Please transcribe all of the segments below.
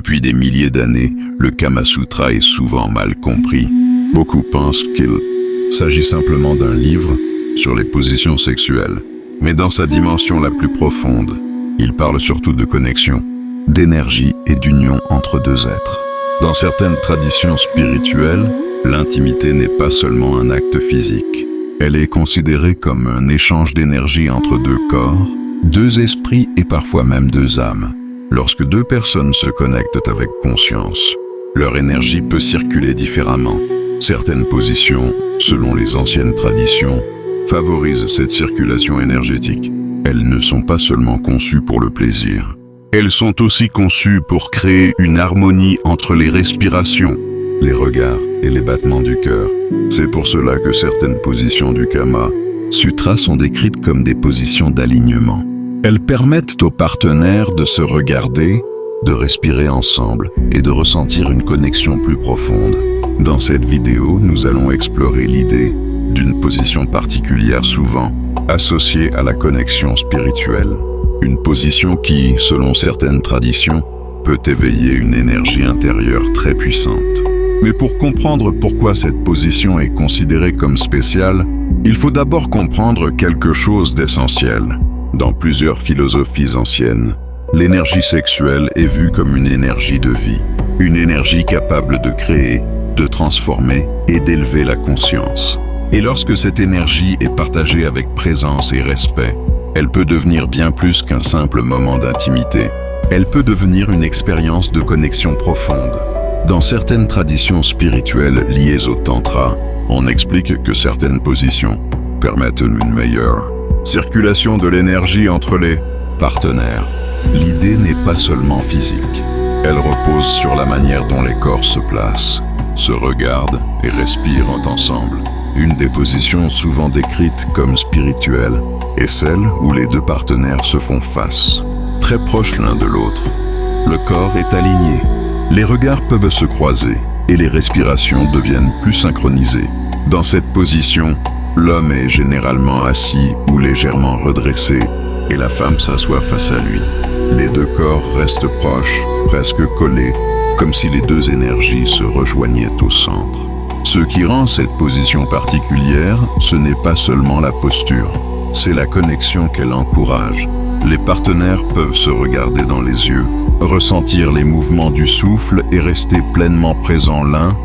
Depuis des milliers d'années, le Kama Sutra est souvent mal compris. Beaucoup pensent qu'il s'agit simplement d'un livre sur les positions sexuelles. Mais dans sa dimension la plus profonde, il parle surtout de connexion, d'énergie et d'union entre deux êtres. Dans certaines traditions spirituelles, l'intimité n'est pas seulement un acte physique. Elle est considérée comme un échange d'énergie entre deux corps, deux esprits et parfois même deux âmes. Lorsque deux personnes se connectent avec conscience, leur énergie peut circuler différemment. Certaines positions, selon les anciennes traditions, favorisent cette circulation énergétique. Elles ne sont pas seulement conçues pour le plaisir. Elles sont aussi conçues pour créer une harmonie entre les respirations, les regards et les battements du cœur. C'est pour cela que certaines positions du Kama Sutra sont décrites comme des positions d'alignement. Elles permettent aux partenaires de se regarder, de respirer ensemble et de ressentir une connexion plus profonde. Dans cette vidéo, nous allons explorer l'idée d'une position particulière souvent associée à la connexion spirituelle. Une position qui, selon certaines traditions, peut éveiller une énergie intérieure très puissante. Mais pour comprendre pourquoi cette position est considérée comme spéciale, il faut d'abord comprendre quelque chose d'essentiel. Dans plusieurs philosophies anciennes, l'énergie sexuelle est vue comme une énergie de vie, une énergie capable de créer, de transformer et d'élever la conscience. Et lorsque cette énergie est partagée avec présence et respect, elle peut devenir bien plus qu'un simple moment d'intimité. Elle peut devenir une expérience de connexion profonde. Dans certaines traditions spirituelles liées au Tantra, on explique que certaines positions permettent une meilleure circulation de l'énergie entre les partenaires. L'idée n'est pas seulement physique. Elle repose sur la manière dont les corps se placent, se regardent et respirent ensemble. Une des positions souvent décrites comme spirituelle est celle où les deux partenaires se font face, très proches l'un de l'autre. Le corps est aligné, les regards peuvent se croiser et les respirations deviennent plus synchronisées. Dans cette position, l'homme est généralement assis ou légèrement redressé et la femme s'assoit face à lui. Les deux corps restent proches, presque collés, comme si les deux énergies se rejoignaient au centre. Ce qui rend cette position particulière, ce n'est pas seulement la posture, c'est la connexion qu'elle encourage. Les partenaires peuvent se regarder dans les yeux, ressentir les mouvements du souffle et rester pleinement présents l'un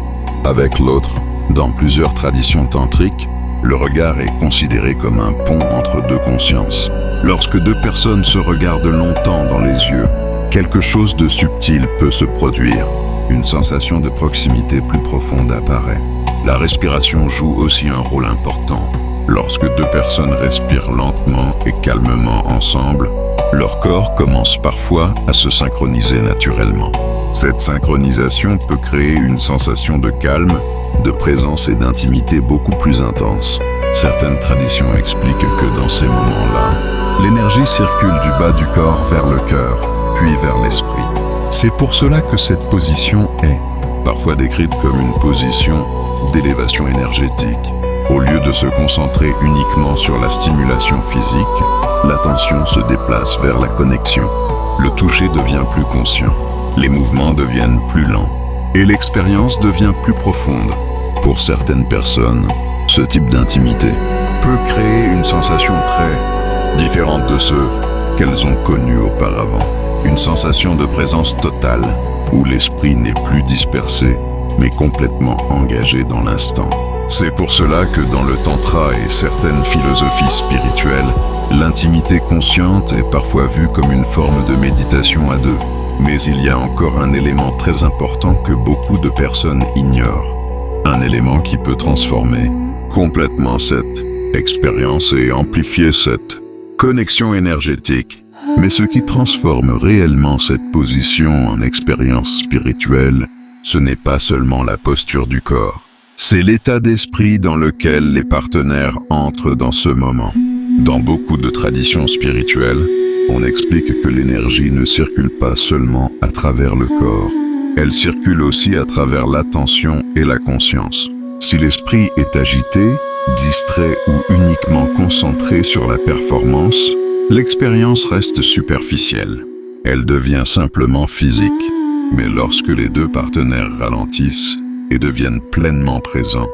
avec l'autre. Dans plusieurs traditions tantriques, le regard est considéré comme un pont entre deux consciences. Lorsque deux personnes se regardent longtemps dans les yeux, quelque chose de subtil peut se produire. Une sensation de proximité plus profonde apparaît. La respiration joue aussi un rôle important. Lorsque deux personnes respirent lentement et calmement ensemble, leur corps commence parfois à se synchroniser naturellement. Cette synchronisation peut créer une sensation de calme, de présence et d'intimité beaucoup plus intense. Certaines traditions expliquent que dans ces moments-là, l'énergie circule du bas du corps vers le cœur, puis vers l'esprit. C'est pour cela que cette position est parfois décrite comme une position d'élévation énergétique. Au lieu de se concentrer uniquement sur la stimulation physique, l'attention se déplace vers la connexion. Le toucher devient plus conscient, les mouvements deviennent plus lents et l'expérience devient plus profonde. Pour certaines personnes, ce type d'intimité peut créer une sensation très différente de ceux qu'elles ont connus auparavant. Une sensation de présence totale, où l'esprit n'est plus dispersé, mais complètement engagé dans l'instant. C'est pour cela que dans le Tantra et certaines philosophies spirituelles, l'intimité consciente est parfois vue comme une forme de méditation à deux. Mais il y a encore un élément très important que beaucoup de personnes ignorent. Un élément qui peut transformer complètement cette expérience et amplifier cette connexion énergétique. Mais ce qui transforme réellement cette position en expérience spirituelle, ce n'est pas seulement la posture du corps. C'est l'état d'esprit dans lequel les partenaires entrent dans ce moment. Dans beaucoup de traditions spirituelles, on explique que l'énergie ne circule pas seulement à travers le corps. Elle circule aussi à travers l'attention et la conscience. Si l'esprit est agité, distrait ou uniquement concentré sur la performance, l'expérience reste superficielle. Elle devient simplement physique. Mais lorsque les deux partenaires ralentissent et deviennent pleinement présents,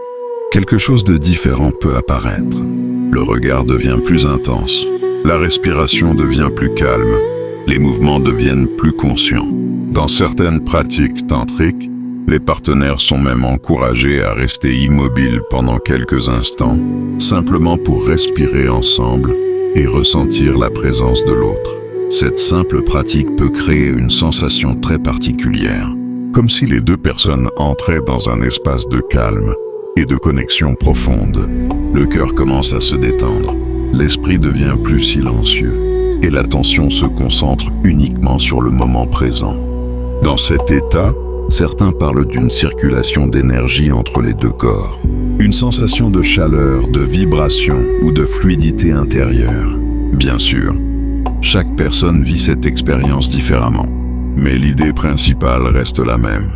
quelque chose de différent peut apparaître. Le regard devient plus intense, la respiration devient plus calme, les mouvements deviennent plus conscients. Dans certaines pratiques tantriques, les partenaires sont même encouragés à rester immobiles pendant quelques instants, simplement pour respirer ensemble et ressentir la présence de l'autre. Cette simple pratique peut créer une sensation très particulière, comme si les deux personnes entraient dans un espace de calme et de connexion profonde. Le cœur commence à se détendre, l'esprit devient plus silencieux et l'attention se concentre uniquement sur le moment présent. Dans cet état, certains parlent d'une circulation d'énergie entre les deux corps, une sensation de chaleur, de vibration ou de fluidité intérieure. Bien sûr, chaque personne vit cette expérience différemment, mais l'idée principale reste la même.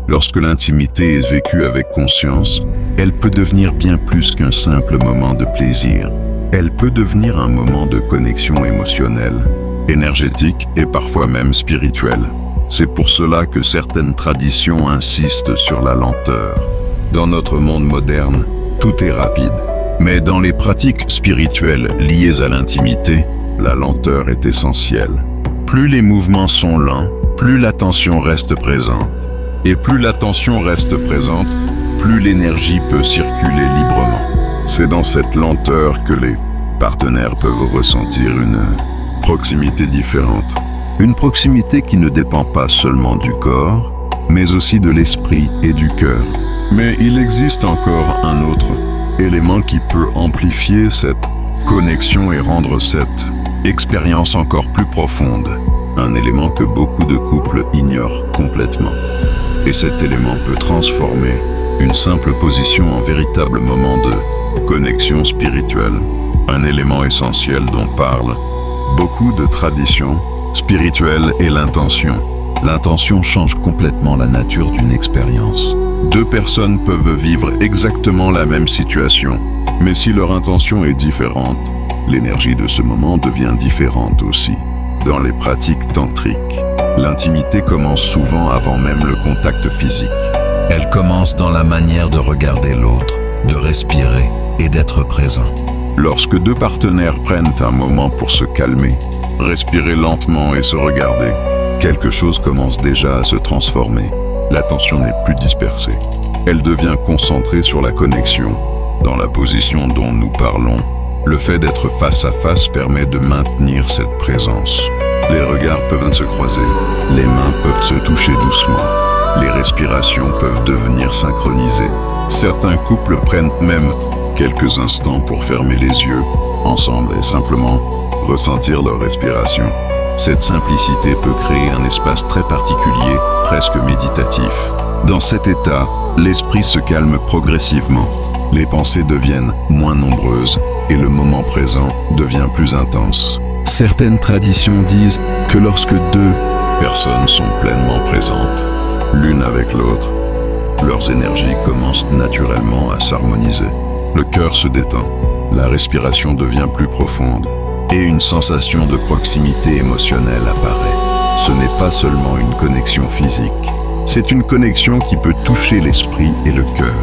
Lorsque l'intimité est vécue avec conscience, elle peut devenir bien plus qu'un simple moment de plaisir. Elle peut devenir un moment de connexion émotionnelle, énergétique et parfois même spirituelle. C'est pour cela que certaines traditions insistent sur la lenteur. Dans notre monde moderne, tout est rapide. Mais dans les pratiques spirituelles liées à l'intimité, la lenteur est essentielle. Plus les mouvements sont lents, plus l'attention reste présente. Et plus l'attention reste présente, plus l'énergie peut circuler librement. C'est dans cette lenteur que les partenaires peuvent ressentir une proximité différente. Une proximité qui ne dépend pas seulement du corps, mais aussi de l'esprit et du cœur. Mais il existe encore un autre élément qui peut amplifier cette connexion et rendre cette expérience encore plus profonde. Un élément que beaucoup de couples ignorent complètement. Et cet élément peut transformer une simple position en véritable moment de connexion spirituelle. Un élément essentiel dont parlent beaucoup de traditions spirituelles est l'intention. L'intention change complètement la nature d'une expérience. Deux personnes peuvent vivre exactement la même situation, mais si leur intention est différente, l'énergie de ce moment devient différente aussi. Dans les pratiques tantriques, l'intimité commence souvent avant même le contact physique. Elle commence dans la manière de regarder l'autre, de respirer et d'être présent. Lorsque deux partenaires prennent un moment pour se calmer, respirer lentement et se regarder, quelque chose commence déjà à se transformer. L'attention n'est plus dispersée. Elle devient concentrée sur la connexion. Dans la position dont nous parlons, le fait d'être face à face permet de maintenir cette présence. Les regards peuvent se croiser, les mains peuvent se toucher doucement, les respirations peuvent devenir synchronisées. Certains couples prennent même quelques instants pour fermer les yeux ensemble et simplement ressentir leur respiration. Cette simplicité peut créer un espace très particulier, presque méditatif. Dans cet état, l'esprit se calme progressivement. Les pensées deviennent moins nombreuses et le moment présent devient plus intense. Certaines traditions disent que lorsque deux personnes sont pleinement présentes, l'une avec l'autre, leurs énergies commencent naturellement à s'harmoniser. Le cœur se détend, la respiration devient plus profonde et une sensation de proximité émotionnelle apparaît. Ce n'est pas seulement une connexion physique, c'est une connexion qui peut toucher l'esprit et le cœur.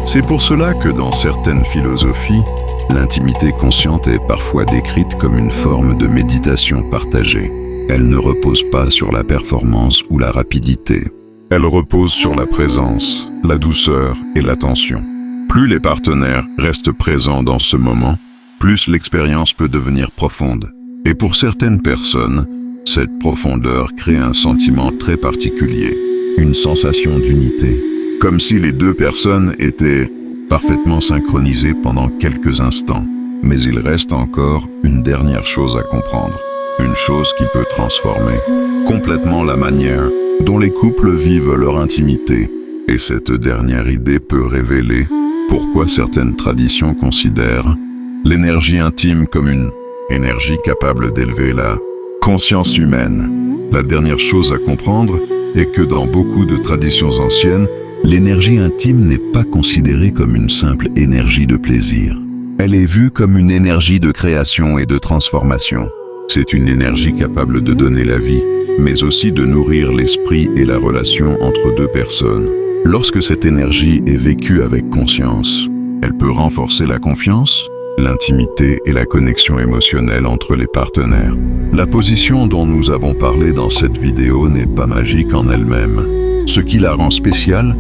C'est pour cela que dans certaines philosophies, l'intimité consciente est parfois décrite comme une forme de méditation partagée. Elle ne repose pas sur la performance ou la rapidité. Elle repose sur la présence, la douceur et l'attention. Plus les partenaires restent présents dans ce moment, plus l'expérience peut devenir profonde. Et pour certaines personnes, cette profondeur crée un sentiment très particulier, une sensation d'unité, comme si les deux personnes étaient parfaitement synchronisées pendant quelques instants. Mais il reste encore une dernière chose à comprendre, une chose qui peut transformer complètement la manière dont les couples vivent leur intimité. Et cette dernière idée peut révéler pourquoi certaines traditions considèrent l'énergie intime comme une énergie capable d'élever la conscience humaine. La dernière chose à comprendre est que dans beaucoup de traditions anciennes, l'énergie intime n'est pas considérée comme une simple énergie de plaisir. Elle est vue comme une énergie de création et de transformation. C'est une énergie capable de donner la vie mais aussi de nourrir l'esprit et la relation entre deux personnes. Lorsque cette énergie est vécue avec conscience, elle peut renforcer la confiance, l'intimité et la connexion émotionnelle entre les partenaires. La position dont nous avons parlé dans cette vidéo n'est pas magique en elle-même. Ce qui la rend spéciale,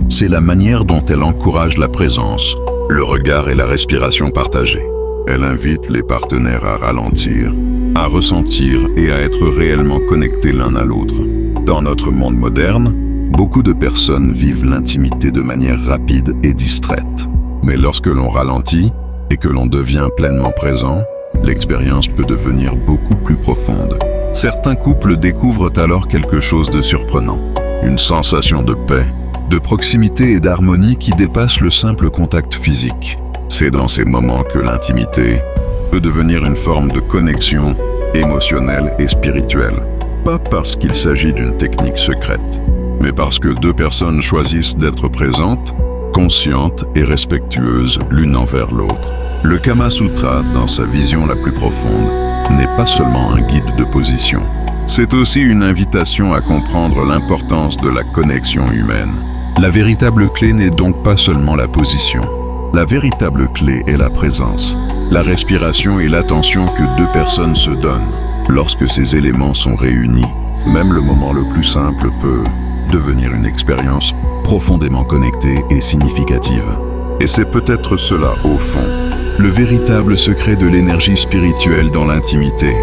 c'est la manière dont elle encourage la présence, le regard et la respiration partagée. Elle invite les partenaires à ralentir, à ressentir et à être réellement connectés l'un à l'autre. Dans notre monde moderne, beaucoup de personnes vivent l'intimité de manière rapide et distraite. Mais lorsque l'on ralentit et que l'on devient pleinement présent, l'expérience peut devenir beaucoup plus profonde. Certains couples découvrent alors quelque chose de surprenant, une sensation de paix, de proximité et d'harmonie qui dépasse le simple contact physique. C'est dans ces moments que l'intimité peut devenir une forme de connexion émotionnelle et spirituelle. Pas parce qu'il s'agit d'une technique secrète, mais parce que deux personnes choisissent d'être présentes, conscientes et respectueuses l'une envers l'autre. Le Kama Sutra, dans sa vision la plus profonde, n'est pas seulement un guide de position. C'est aussi une invitation à comprendre l'importance de la connexion humaine. La véritable clé n'est donc pas seulement la position. La véritable clé est la présence, la respiration et l'attention que deux personnes se donnent. Lorsque ces éléments sont réunis, même le moment le plus simple peut devenir une expérience profondément connectée et significative. Et c'est peut-être cela, au fond, le véritable secret de l'énergie spirituelle dans l'intimité.